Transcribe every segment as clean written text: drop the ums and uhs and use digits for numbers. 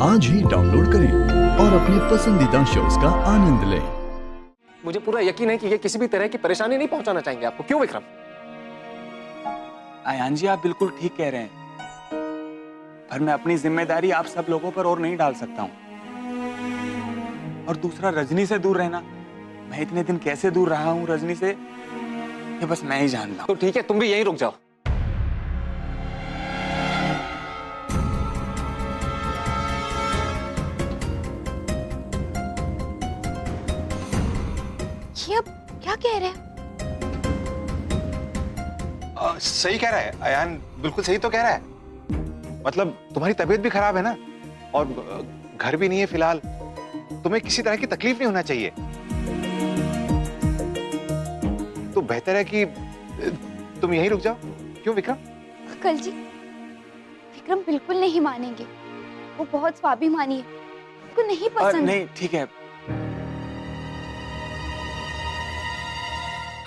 आज ही डाउनलोड करें और अपने पसंदीदा शोज का आनंद लें। मुझे पूरा यकीन है कि ये किसी भी तरह की परेशानी नहीं पहुंचाना चाहेंगे आपको। क्यों विक्रम? आयान जी, आप बिल्कुल ठीक कह रहे हैं, पर मैं अपनी जिम्मेदारी आप सब लोगों पर और नहीं डाल सकता हूँ। और दूसरा, रजनी से दूर रहना, मैं इतने दिन कैसे दूर रहा हूँ रजनी से, ये बस मैं ही जानता हूँ। तो ठीक है, तुम भी यहीं रुक जाओ। ये अब क्या कह रहे हैं? सही कह रहा है अयान, बिल्कुल सही तो कह रहा है। मतलब तुम्हारी तबीयत भी खराब है ना, और घर भी नहीं है फिलहाल, तुम्हें किसी तरह की तकलीफ नहीं होना चाहिए। तो बेहतर है कि तुम यहीं रुक जाओ। क्यों विक्रम? अंकल जी, विक्रम बिल्कुल नहीं मानेंगे। वो बहुत स्वाभिमानी है, उनको नहीं पसंद। नहीं, ठीक है,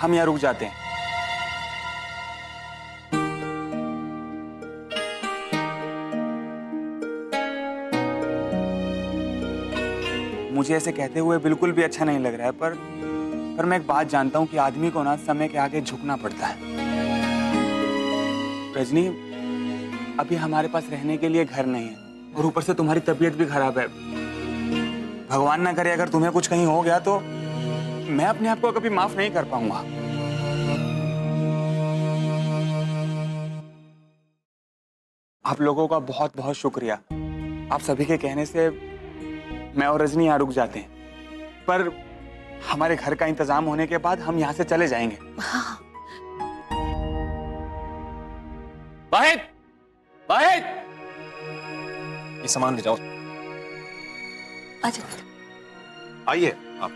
हम यहाँ रुक जाते हैं। मुझे ऐसे कहते हुए बिल्कुल भी अच्छा नहीं लग रहा है, पर मैं एक बात जानता हूं कि आदमी को ना समय के आगे झुकना पड़ता है। रजनी, अभी हमारे पास रहने के लिए घर नहीं है, और ऊपर से तुम्हारी तबीयत भी खराब है। भगवान ना करे अगर तुम्हें कुछ कहीं हो गया तो मैं अपने आप को कभी माफ नहीं कर पाऊंगा। आप लोगों का बहुत बहुत शुक्रिया। आप सभी के कहने से मैं और रजनी यहाँ रुक जाते हैं, पर हमारे घर का इंतजाम होने के बाद हम यहाँ से चले जाएंगे। हाँ। वाहिद! वाहिद! ये सामान ले जाओ। अच्छा, आइए आप।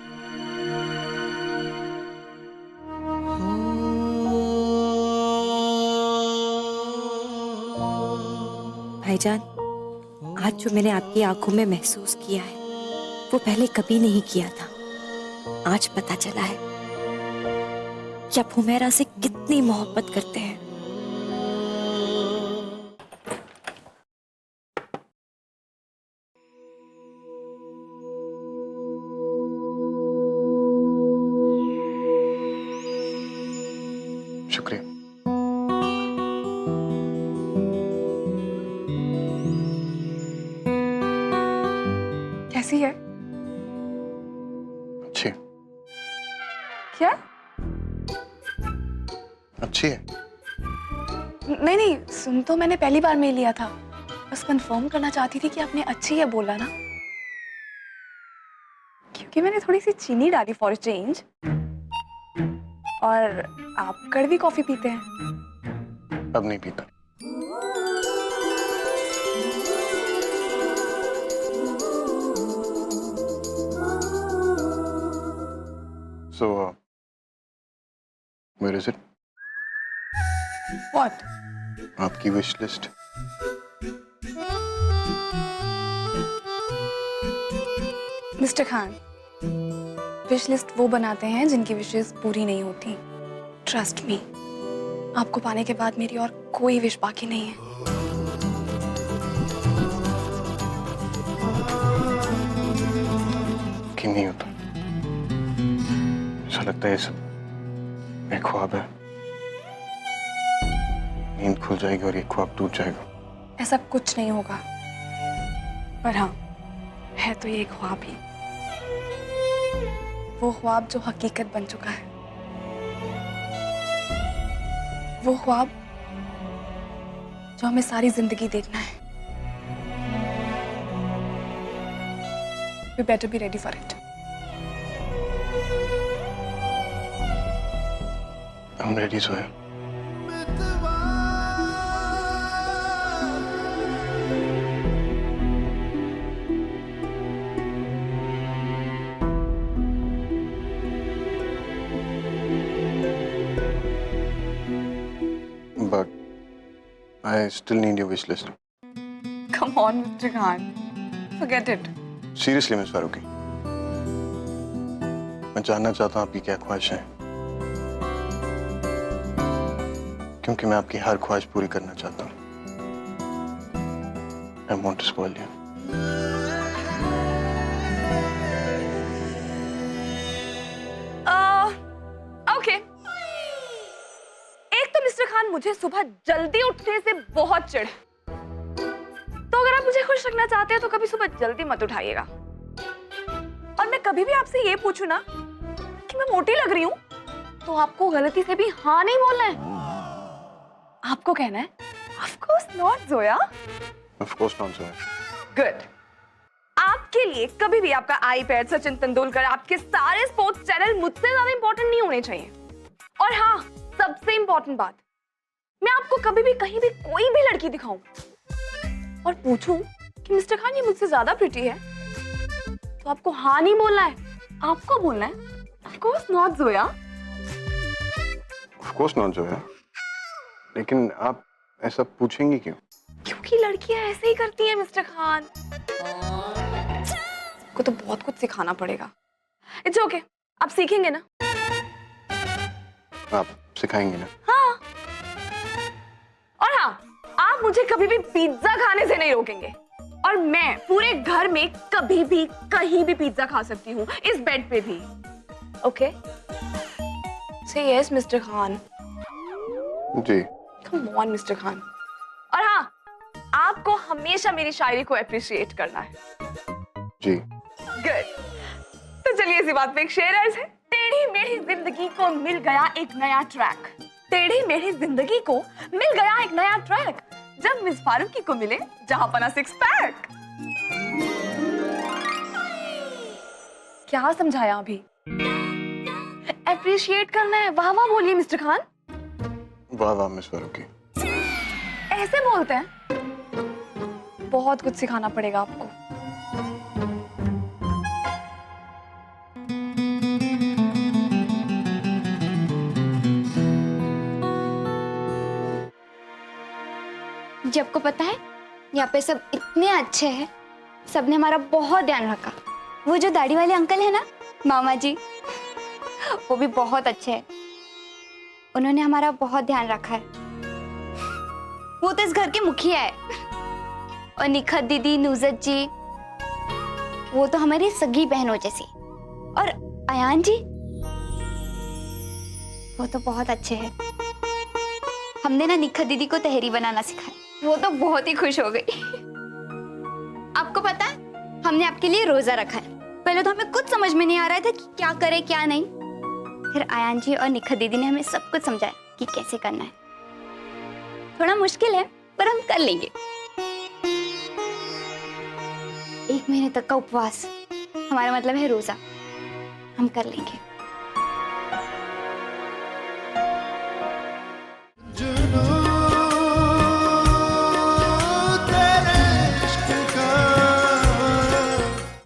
भाईजान, आज जो मैंने आपकी आंखों में महसूस किया है वो पहले कभी नहीं किया था। आज पता चला है कि आप हुमैरा से कितनी मोहब्बत करते हैं। शुक्रिया। कैसी है? अच्छी है। क्या? अच्छी है। नहीं नहीं, सुन तो मैंने पहली बार में लिया था, बस कंफर्म करना चाहती थी कि आपने अच्छी है बोला ना, क्योंकि मैंने थोड़ी सी चीनी डाली फॉर चेंज। और आप कड़वी कॉफी पीते हैं? अब नहीं पीता। So, where is it? What? आपकी wish list. Mister Khan, wish list वो बनाते हैं जिनकी विशेस पूरी नहीं होती। ट्रस्ट मी, आपको पाने के बाद मेरी और कोई विश बाकी नहीं है। कि नहीं होता। ऐसा लगता है ये सब एक ख्वाब है। नींद खुल जाएगी और ये ख्वाब टूट जाएगा। ऐसा कुछ नहीं होगा, पर हाँ, है तो ये ख्वाब ही। वो ख्वाब जो हकीकत बन चुका है, वो ख्वाब जो हमें सारी जिंदगी देखना है। We better be ready for it. I'm ready, Zoya. But I still need your wish list. Come on, Mr. Khan. Forget it. Seriously, miss Farooqui, मैं जानना चाहता हूँ आपकी क्या ख्वाहिश है, क्योंकि मैं आपकी हर ख्वाहिश पूरी करना चाहता हूँ। I want to spoil you. Okay. एक तो मिस्टर खान मुझे सुबह जल्दी उठने से बहुत चिढ़, तो अगर आप मुझे खुश रखना चाहते हैं तो कभी सुबह जल्दी मत उठाइएगा। और मैं कभी भी आपसे ये पूछूं ना कि मैं मोटी लग रही हूं, तो आपको गलती से भी हाँ नहीं बोलना है। आपको कहना है of course not Zoya. Of course not Zoya. Good. आपके लिए कभी भी आपका आईपैड, सचिन तेंदुलकर, आपके सारे स्पोर्ट्स चैनल मुझसे ज्यादा इंपॉर्टेंट नहीं होने चाहिए। और हाँ, सबसे इंपॉर्टेंट बात, मैं आपको कभी भी कहीं भी कोई भी लड़की दिखाऊं और पूछूं कि मिस्टर खान ये मुझसे ज्यादा प्रिटी है, तो आपको हाँ नहीं बोलना है, आपको बोलना है of course not Zoya. Of course not Zoya. लेकिन आप ऐसा पूछेंगी क्यों? क्योंकि लड़कियां ऐसे ही करती हैं मिस्टर खान। को तो बहुत कुछ सिखाना पड़ेगा। इट्स ओके, आप सीखेंगे ना? आप सिखाएंगे ना? हाँ। और हाँ, आप मुझे कभी भी पिज्जा खाने से नहीं रोकेंगे। और मैं पूरे घर में कभी भी कहीं भी पिज्जा खा सकती हूँ, इस बेड पे भी। ओके? से यस मिस्टर खान। जी। Come on mister Khan. और हाँ, आपको हमेशा मेरी शायरी को अप्रिशिएट करना है। जी। गुड। तो चलिए इसी बात पे एक शेर अर्ज है। टेढ़ी मेढ़ी जिंदगी को मिल गया एक नया ट्रैक। टेढ़ी मेढ़ी जिंदगी को मिल गया एक नया ट्रैक, जब मिस फारूकी को मिले जहां पना सिक्स पैक। क्या समझाया अभी? अप्रिशिएट करना है। वाह वाह बोलिए मिस्टर खान। वाह वाह मिस फारूकी। ऐसे बोलते हैं? बहुत कुछ सिखाना पड़ेगा आपको। जी आपको पता है, यहाँ पे सब इतने अच्छे हैं, सबने हमारा बहुत ध्यान रखा। वो जो दाढ़ी वाले अंकल है ना, मामा जी, वो भी बहुत अच्छे हैं। उन्होंने हमारा बहुत ध्यान रखा है। वो तो इस घर के मुखिया है। और निखत दीदी, नुजत जी, वो तो हमारी सगी बहनों जैसी। और अयान जी, वो तो बहुत अच्छे हैं। हमने ना निखत दीदी को तहरी बनाना सिखाया, वो तो बहुत ही खुश हो गई। आपको पता है, हमने आपके लिए रोजा रखा है। पहले तो हमें कुछ समझ में नहीं आ रहा था कि क्या करे क्या नहीं। फिर आयान जी और निखत दीदी ने हमें सब कुछ समझाया कि कैसे करना है। थोड़ा मुश्किल है, पर हम कर लेंगे। 1 महीने तक का उपवास, हमारा मतलब है रोजा, हम कर लेंगे।